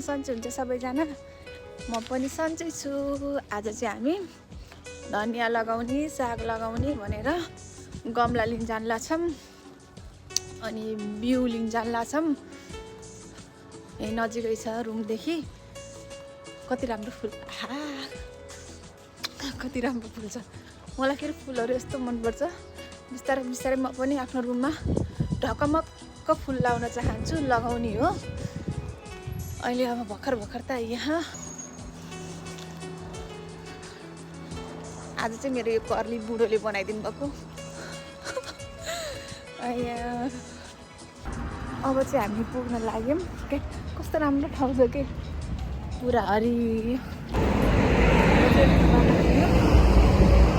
पनि सन्चै हुन्छ सबैजना। म पनि सन्चै छु। आज चाहिँ हामी धनिया लगाउने साग लगाउने भनेर गमला लिन जान लाग्छौँ अनि बिउ लिन जान लाग्छौँ। यही नजिकै छ रुमदेखि। कति राम्रो फुल कति राम्रो फुल छ। मलाई फेरि फुलहरू यस्तो मनपर्छ। बिस्तारै बिस्तारै म पनि आफ्नो रुममा ढकमक्क फुल लाउन चाहन्छु, लगाउने हो। अहिले अब भर्खर भर्खर त यहाँ आज चाहिँ मेरो यो कर्ली बुढोले बनाइदिनु भएको। अब चाहिँ हामी पुग्न लाग्यौँ के कस्तो राम्रो ठाउँ छ के पुरा हरियो।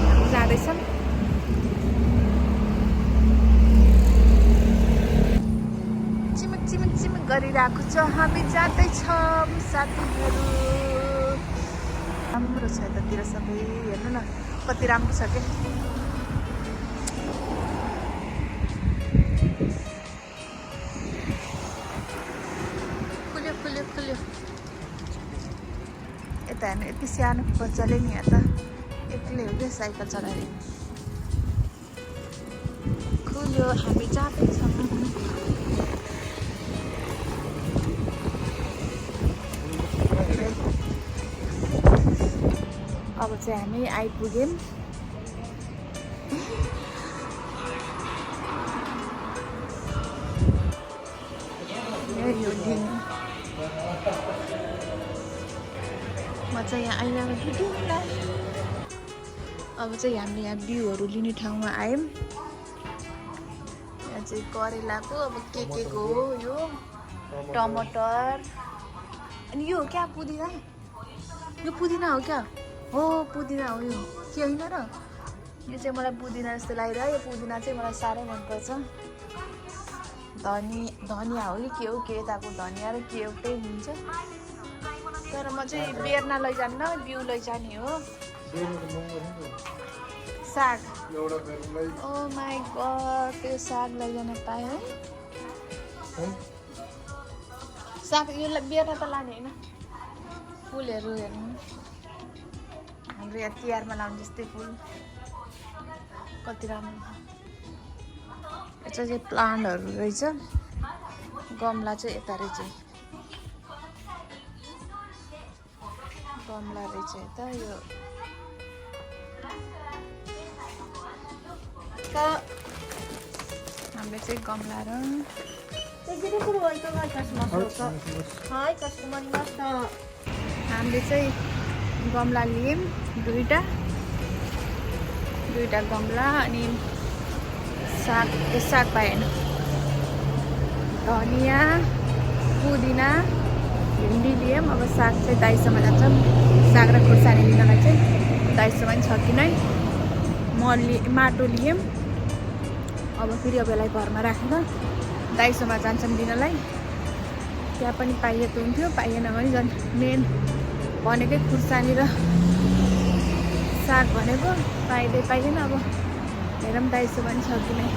हामी जाँदैछौँ। चिमिक चिमिक चिमिक गरिरहेको छ। हामी जाँदैछौँ साथीहरू। राम्रो छ यतातिर सबै। हेर्नु न कति राम्रो छ के। खुल्यो खुल्यो खुल्यो। यता हेर्नु यति सानो बच्चाले नि यहाँ त एक्लै हो क्या साइकल चलाएर। खुल्यो हामी जाँदैछौँ। अब चाहिँ हामी आइपुग्यौँ। यो दिन म चाहिँ यहाँ आइरहेको छु। अब चाहिँ हामीले यहाँ बिउहरू लिने ठाउँमा आयौँ। यहाँ चाहिँ करेलाको अब के को हो यो टमाटर अनि यो क्या पुदिना। यो पुदिना हो क्या? हो पुदिना हो यो के होइन र? यो चाहिँ मलाई पुदिना जस्तो लागिरह्यो। यो पुदिना चाहिँ मलाई साह्रै मनपर्छ। धनिया हो कि के हो के यताको धनिया र के एउटै हुन्छ। तर म चाहिँ बेर्ना लैजान्न बिउ लैजाने हो। साग ओ माई गड त्यो साग लैजान पाएँ है। साग यो बेर्ना त लाने होइन। फुलहरू हेर्नु हाम्रो यहाँ तिहारमा लाउने जस्तै फुल कति राम्रो। यो चाहिँ प्लान्टहरू रहेछ। गमला चाहिँ यता रहेछ। गमला रहेछ यता। यो हामीले चाहिँ गमला र हामीले चाहिँ गमला लियौँ दुईटा गमला अनि साग पाएन। धनिया पुदिना भिन्डी लियौँ। अब साग चाहिँ दाइसम्म जान्छौँ। साग र खुर्सानी लिनलाई चाहिँ दाइसम्म छ कि नै। माटो लियौँ। अब फेरि अब यसलाई घरमा राखेर दाइसम्म जान्छौँ दिनलाई। त्यहाँ पनि पाइएको हुन्थ्यो, पाइएन भने झन् मेन भनेकै खुर्सानी र साग भनेको पाइँदैन। अब हेरौँ दाइसम्म छ कि नै।